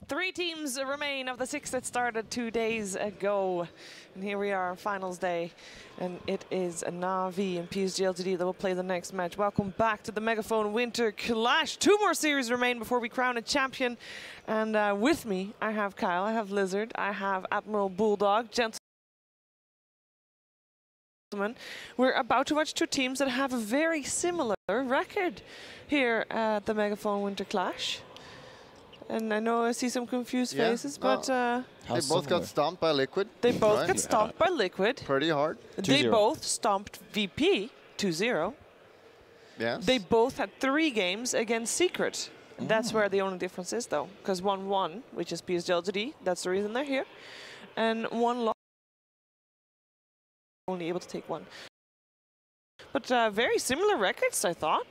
Three teams remain of the 6 that started 2 days ago. And here we are, finals day. And it is Na'Vi and PSG.LGD that will play the next match. Welcome back to the MegaFon Winter Clash. 2 more series remain before we crown a champion. And with me, I have Kyle, I have Lizard, I have Admiral Bulldog, gentlemen. We're about to watch 2 teams that have a very similar record here at the MegaFon Winter Clash. And I know I see some confused faces, but they both got stomped by Liquid. They both got stomped by Liquid. Pretty hard. They both stomped VP 2-0. Yes. They both had 3 games against Secret. And that's where the only difference is, though, because 1 won, which is PSG.LGD. That's the reason they're here, and 1 lost. Only able to take 1. But very similar records, I thought.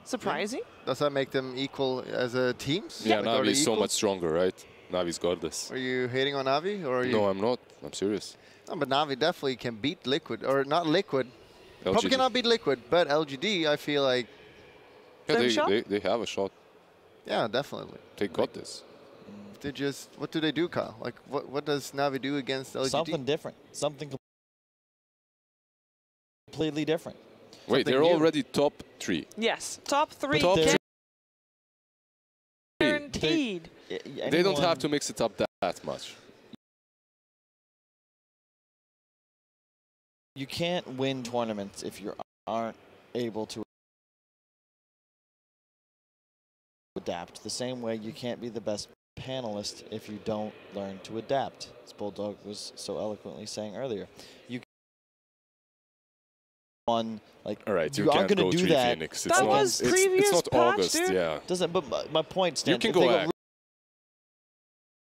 Surprising. Yeah. Does that make them equal as a teams? Yeah, like Na'Vi is so much stronger, right? Na'Vi's got this. Are you hating on Na'Vi, or are you? No, I'm not. I'm serious. No, but Na'Vi definitely can beat Liquid, or not Liquid. LGD. Probably cannot beat Liquid, but LGD, I feel like. Yeah, they have a shot. Yeah, definitely. They got this. They just, what do they do, Kyle? Like, what does Na'Vi do against LGD? Something different. Something completely different. Wait, they're already top 3. Yes, top 3. Top 3. Guaranteed. They don't have to mix it up that much. You can't win tournaments if you aren't able to adapt. The same way you can't be the best panelist if you don't learn to adapt, as Bulldog was so eloquently saying earlier. You on like all right, you aren't going to do that. Phoenix. That was previous it's not patch, August, dude. yeah. Doesn't, but my point stands. You can go back.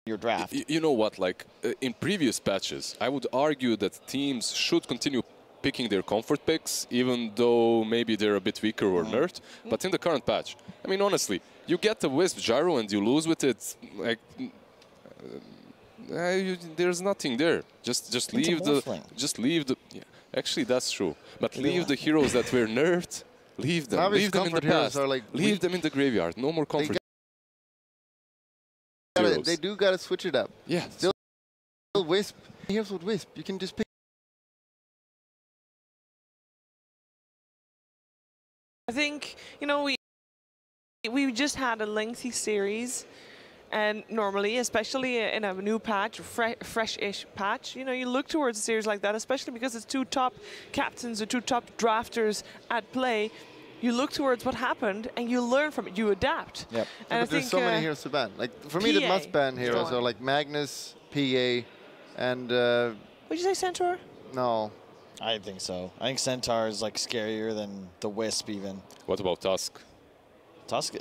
Your draft. You know what? Like in previous patches, I would argue that teams should continue picking their comfort picks, even though maybe they're a bit weaker or nerfed. But in the current patch, I mean, honestly, you get the Wisp Gyro and you lose with it. Like There's nothing there. Just leave the. Just leave the. Yeah, actually, that's true. But leave the heroes that were nerfed. Leave them. Leave them in the past. Like leave them in the graveyard. No more comfort. They do gotta switch it up. Yeah. Still Wisp. Here's with Wisp. You can just pick. I think, you know, we just had a lengthy series, and normally, especially in a new patch, fresh-ish patch, you know, you look towards a series like that, especially because it's two top captains or two top drafters at play. You look towards what happened and you learn from it. You adapt. Yep. And but there's so many heroes to ban. Like for me, the must-ban heroes are like Magnus, PA, and. Would you say Centaur? No. I think so. I think Centaur is like scarier than the Wisp even. What about Tusk? Tusk?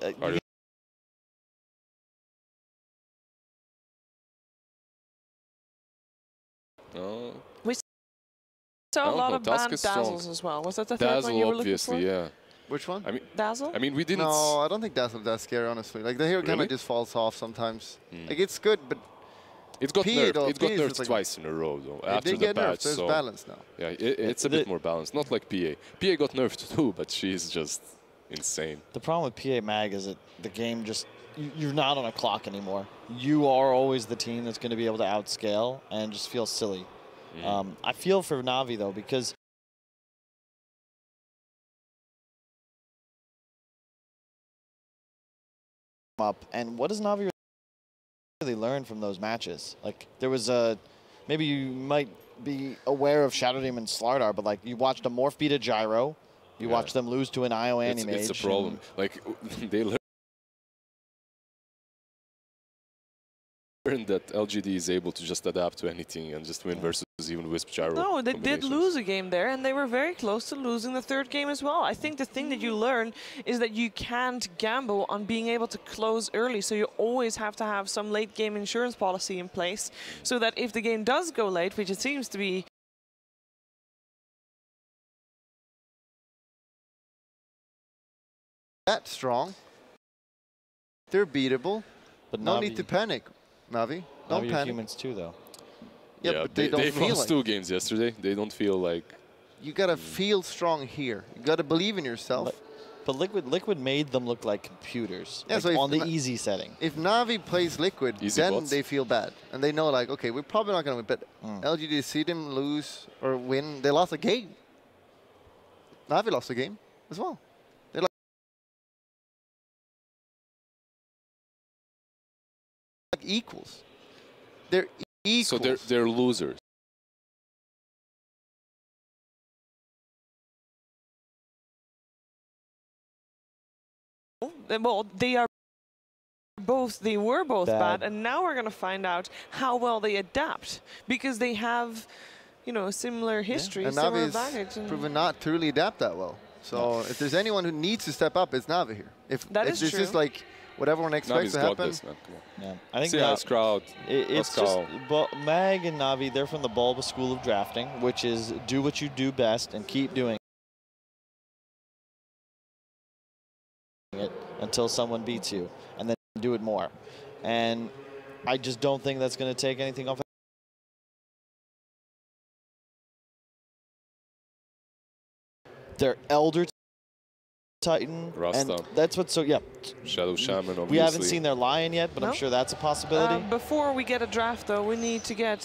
No. We saw a lot of banned Dazzles as well. Was that the third one you were looking for? Dazzle, obviously, yeah. Which one? I mean, Dazzle? I mean, we didn't. No, I don't think Dazzle's that scary, honestly. Like the hero kind of just falls off sometimes. Like it's good, but it got nerfed. It got nerfed like twice in a row, though. After the patch, nerfed. There's balance now. Yeah, it's a bit more balanced. Not like PA. PA got nerfed too, but she's just insane. The problem with PA Mag is that the game just you're not on a clock anymore. You are always the team that's going to be able to outscale and just feel silly. I feel for Na'Vi though, because and what does Na'Vi really learn from those matches? Like there was a maybe you might be aware of Shadow Demon Slardar, but like you watched a Morph beat a Gyro, you watched them lose to an IO Animage. It's a problem. Like they learned that LGD is able to just adapt to anything and just win versus even Wisp Gyro. No, they did lose a game there, and they were very close to losing the third game as well. I think the thing that you learn is that you can't gamble on being able to close early, so you always have to have some late game insurance policy in place, so that if the game does go late, which it seems to be that strong, they're beatable, but no need to panic. Na'Vi, don't panic. Humans too, though. Yeah, but they've lost 2 games yesterday. They don't feel like. You gotta feel strong here. You gotta believe in yourself. But Liquid made them look like computers, yeah, like so on the easy setting. If Na'Vi plays Liquid, then they feel bad, and they know like, okay, we're probably not gonna win. But LGD see them lose or win. They lost a game. Na'Vi lost a game as well. They're like equals. They're equals. So they're losers. well, they were both bad, and now we're going to find out how well they adapt, because they have, you know, a similar history, similar baggage. And proven not to really adapt that well. So if there's anyone who needs to step up, it's Na'Vi here. If this is like what everyone expects to happen. Yeah, I think this crowd. It's just Mag and Na'Vi. They're from the Bulba school of drafting, which is do what you do best and keep doing it until someone beats you, and then do it more. And I just don't think that's going to take anything off. They're Elder Titan, Rasta. And that's what. So yeah, Shadow Shaman. Obviously. We haven't seen their Lion yet, but I'm sure that's a possibility. Before we get a draft, though, we need to get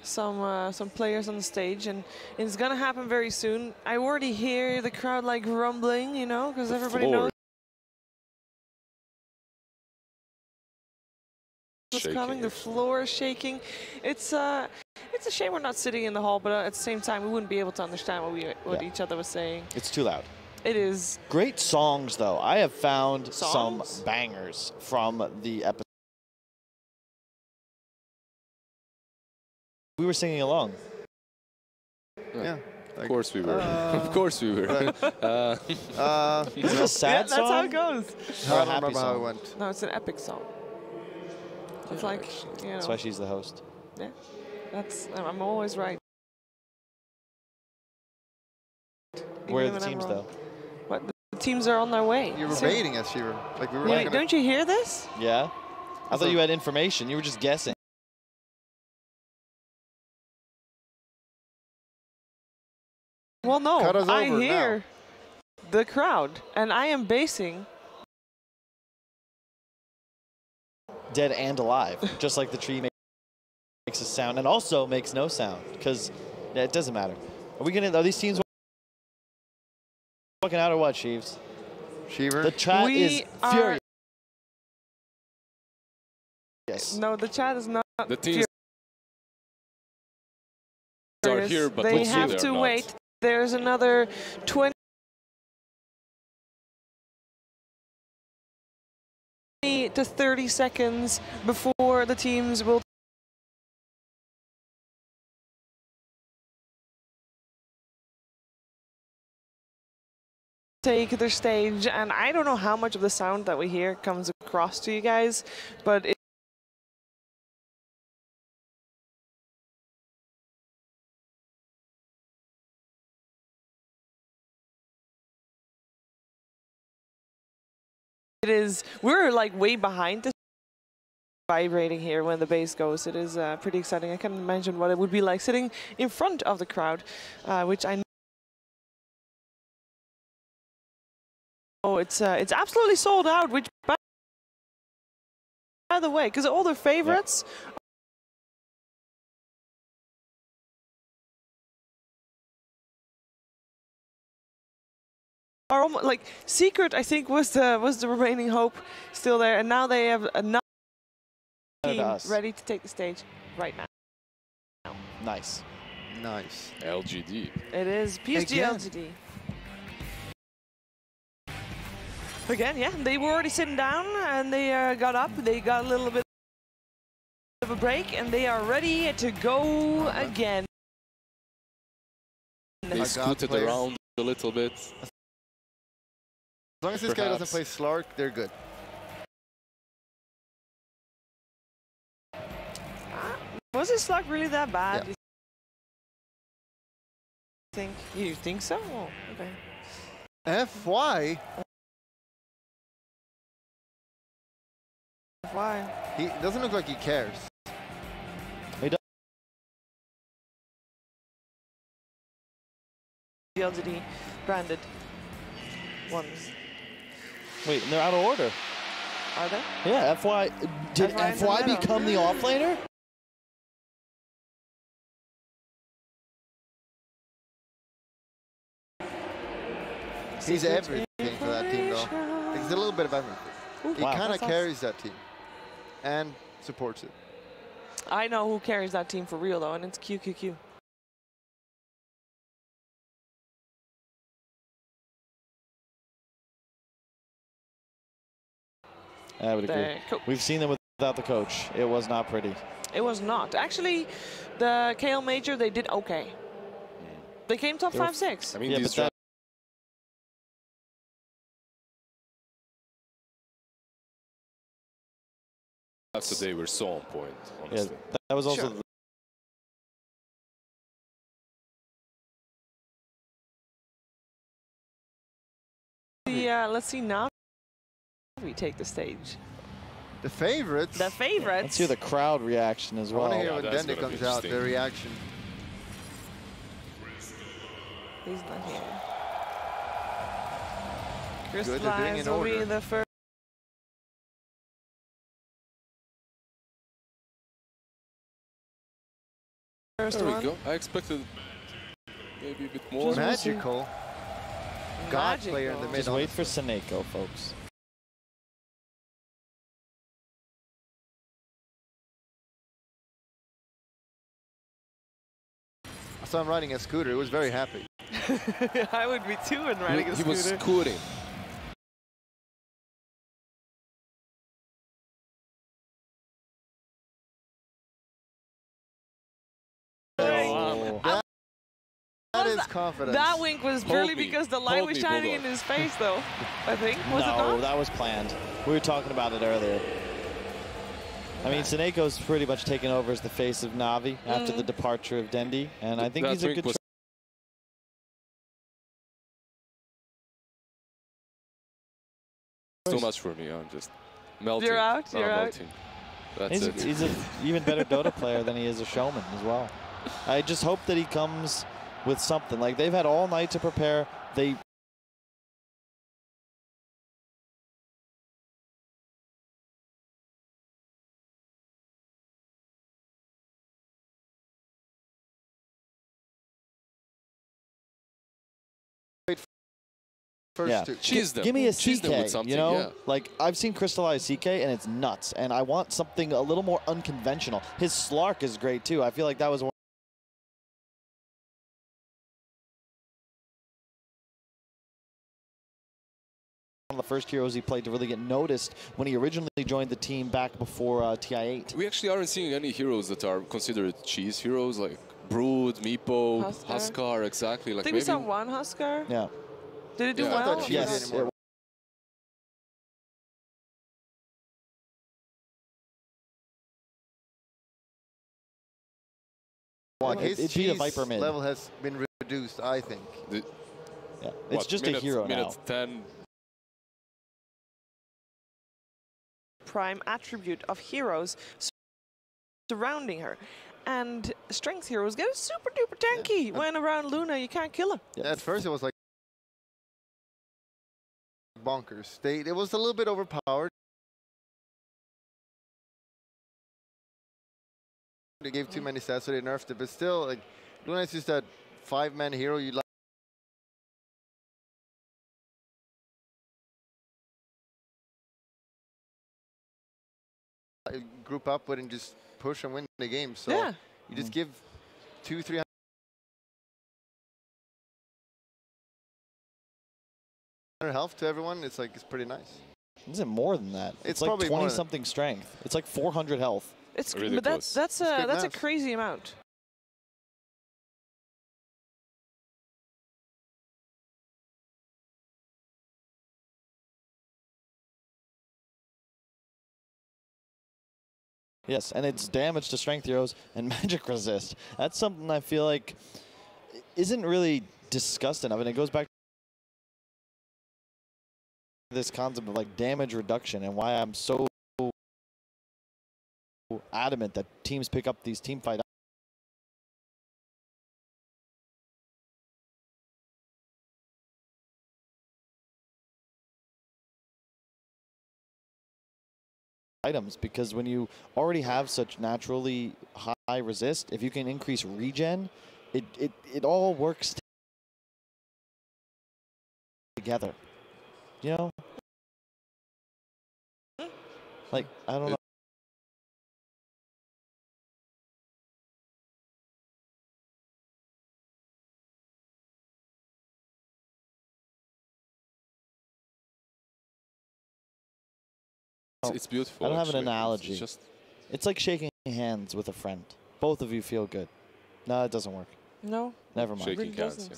some players on the stage, and it's gonna happen very soon. I already hear the crowd like rumbling, you know, because everybody knows what's coming. The floor is shaking. It's a shame we're not sitting in the hall, but at the same time, we wouldn't be able to understand what each other was saying. It's too loud. It is. Great songs, though. I have found some bangers from the episode. We were singing along. Yeah. Of course we were. Of course we were. Is it a sad song? That's how it goes. I don't remember how it went. No, it's an epic song. It's like, you know. That's why she's the host. Yeah. I'm always right. Where are the teams, though? What? The teams are on their way. You were baiting us, Shiver. Like we were. Don't you hear this? Yeah. I thought you had information. You were just guessing. Well, no, cut us I over hear now. the crowd, and I am basing. Dead and alive, just like the tree makes a sound and also makes no sound, because it doesn't matter. Are these teams walking out or what, Sheaves? Sheaver? The chat is furious. Yes. No, the chat is not. The teams are here, but they have to wait. There's another 20 to 30 seconds before the teams will take their stage. And I don't know how much of the sound that we hear comes across to you guys, but it is, we're like way behind this vibrating here when the bass goes. It is pretty exciting. I can imagine what it would be like sitting in front of the crowd, which I know it's absolutely sold out, which by the way, because all their favorites are almost like Secret. I think was the remaining hope still there, and now they have another team ready to take the stage right now. Nice. Nice. LGD. It is PSG.LGD. Again, yeah, they were already sitting down and they got up. They got a little bit of a break and they are ready to go again. They scooted around a little bit. As long as this guy doesn't play Slark, they're good. Was his Slark really that bad? Yeah. You think so? Oh, okay. FY? Why? He doesn't look like he cares. He does. LGD branded ones. Wait, they're out of order. Are they? Yeah, FY. Did FY become the offlaner? He's everything for that team, though. He's a little bit of everything. He kind of carries that team and supports it. I know who carries that team for real, though, and it's QQQ. I would agree. We've seen them without the coach. It was not pretty. It was not. Actually, the KL Major, they did okay. They came top 5-6. I mean, yeah, these but drafts today were so on point, honestly. Yeah, that was also let's see now we take the stage. The favorites? The favorites. Let's hear the crowd reaction as well. I want to hear when Dendy comes out, the reaction. He's not here. Crystallize will be the first. There we go. I expected maybe a bit more. Magical. God player in the middle. Just wait for Seneko, folks. I saw him riding a scooter. He was very happy. I would be too in riding a scooter. He was scooting. That is confidence. That wink was purely because the light was shining in his face, though. I think. Was it not? No, that was planned. We were talking about it earlier. I mean, Seneco's pretty much taken over as the face of Na'Vi after the departure of Dendy, and I think he's a good choice. Too much for me. I'm just melting. You're out. You're out. Melting. That's it. He's an even better Dota player than he is a showman as well. I just hope that he comes with something. Like, they've had all night to prepare. They first two. Cheese them. Give me a Cheese them with CK, something, you know? yeah. Like, I've seen crystallized CK, and it's nuts. And I want something a little more unconventional. His Slark is great, too. I feel like that was one of the first heroes he played to really get noticed when he originally joined the team back before TI8. We actually aren't seeing any heroes that are considered cheese heroes, like Brood, Meepo, Huskar, exactly. Like I think we saw one Huskar. Yeah. Did it do Yeah, I well? thought Yes. His beat a Viper mid. level has been reduced, I think. Yeah. It's just a hero now. Minute 10. Prime attribute of heroes surrounding her. And strength heroes get super duper tanky. When around Luna, you can't kill him. Yeah, at first it was like bonkers. It was a little bit overpowered. They gave too many stats, so they nerfed it. But still, like, Luna is just that 5-man hero you like. Group up with and just push and win the game. So you just give 200-300 health to everyone. It's like, it's pretty nice. Is it more than that? It's like 20-something strength. It's like 400 health. It's really but close. that's a crazy amount. Yes, and it's damage to strength heroes and magic resist. That's something I feel like isn't really discussed enough, and it goes back to this concept of like damage reduction and why I'm so adamant that teams pick up these team fight items, because when you already have such naturally high resist, if you can increase regen, it all works together. You know? Like, I don't know. It's beautiful. I don't have an actually. analogy. It's like shaking hands with a friend. Both of you feel good. No, it doesn't work. No. Never mind. Shaking hands, yeah.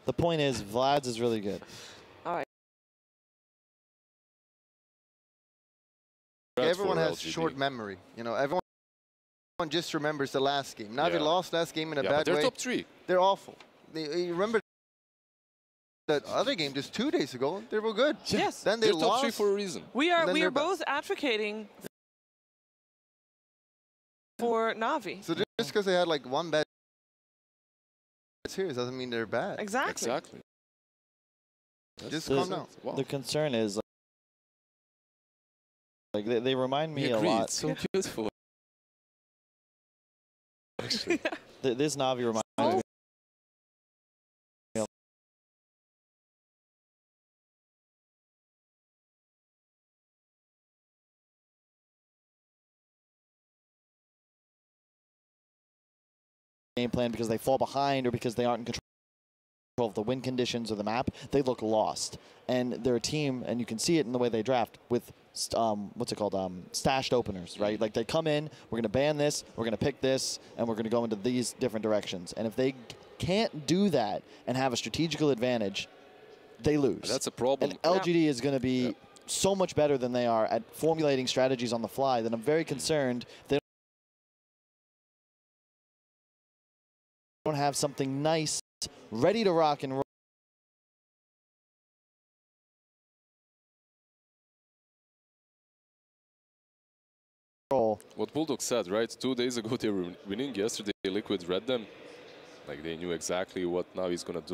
The point is, Vlad's is really good. All right. Everyone has short memory. You know, everyone just remembers the last game. Now, if you lost last game in a bad they're way, top 3. They're awful. You remember that other game just 2 days ago, they were good. Yes. Then they They're lost. top 3 for a reason. We are both advocating for Na'Vi. So just because they had like one bad series doesn't mean they're bad. Exactly. Exactly. Just calm down. Wow. The concern is, like they remind me a lot. It's so beautiful. Actually. This Na'Vi reminds me. Game plan because they fall behind or because they aren't in control of the win conditions or the map, they look lost. And they're a team, and you can see it in the way they draft with what's it called, stashed openers, right? Like they come in, we're going to ban this, we're going to pick this, and we're going to go into these different directions. And if they can't do that and have a strategical advantage, they lose. That's a problem. And LGD is going to be so much better than they are at formulating strategies on the fly that I'm very concerned they don't have something nice, ready to rock and roll what Bulldog said, right? 2 days ago they were winning. Yesterday Liquid read them. Like they knew exactly what Navi's gonna do.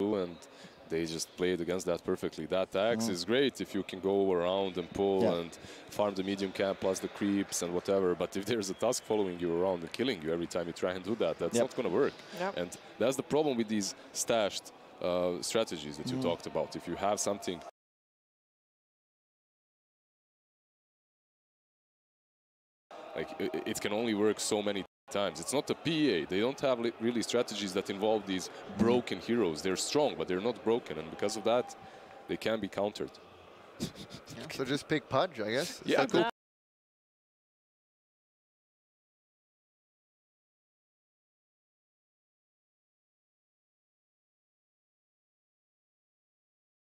And they just played against that perfectly. That axe is great if you can go around and pull and farm the medium camp plus the creeps and whatever. But if there's a Tusk following you around and killing you every time you try and do that, that's not going to work. And that's the problem with these stashed strategies that you talked about. If you have something like it can only work so many times. It's not a PA. They don't have really strategies that involve these broken heroes. They're strong, but they're not broken, and because of that, they can be countered. So just pick Pudge, I guess. Yeah, cool.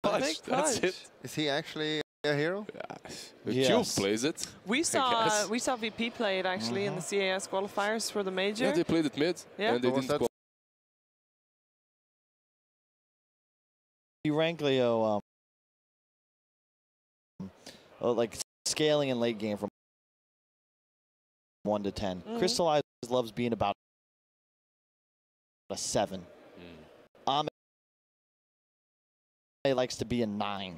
Pudge, that's it. Is he actually a hero? Cube plays it. We saw VP play it actually in the CAS qualifiers for the major. Yeah, they played it mid, and they didn't qualify. You rank Leo like scaling in late game from 1 to 10. Crystallized loves being about a 7. Ame likes to be a 9,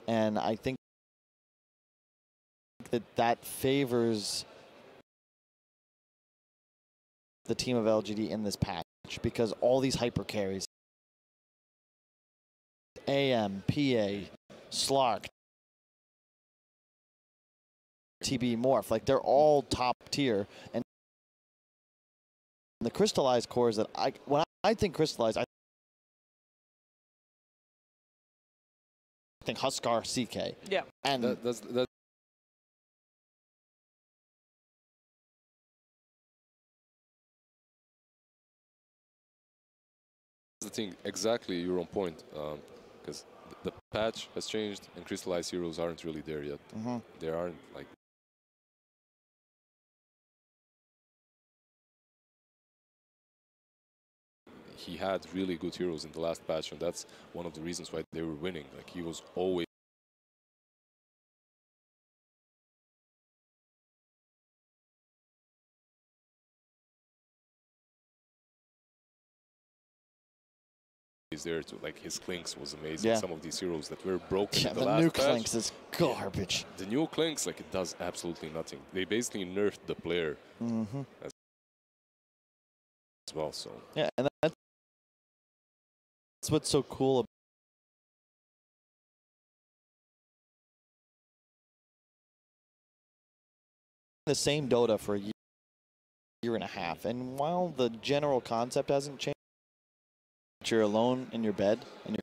and I think that favors the team of LGD in this patch because all these hyper carries, AM, PA, Slark, TB, Morph, like they're all top tier, and the crystallized cores that when I think crystallized, I think Huskar, CK. Yeah. And that's the thing, exactly, you're on point, because the patch has changed and crystallized heroes aren't really there yet. They aren't like. He had really good heroes in the last patch, and that's one of the reasons why they were winning. Like he was always. There to like his Clinks was amazing. Some of these heroes that were broken in the last new patch. Clinks is garbage. The new Clinks, like it does absolutely nothing. They basically nerfed the player as well. So yeah, and that's what's so cool about the same Dota for a year and a half, and while the general concept hasn't changed, you're alone in your bed and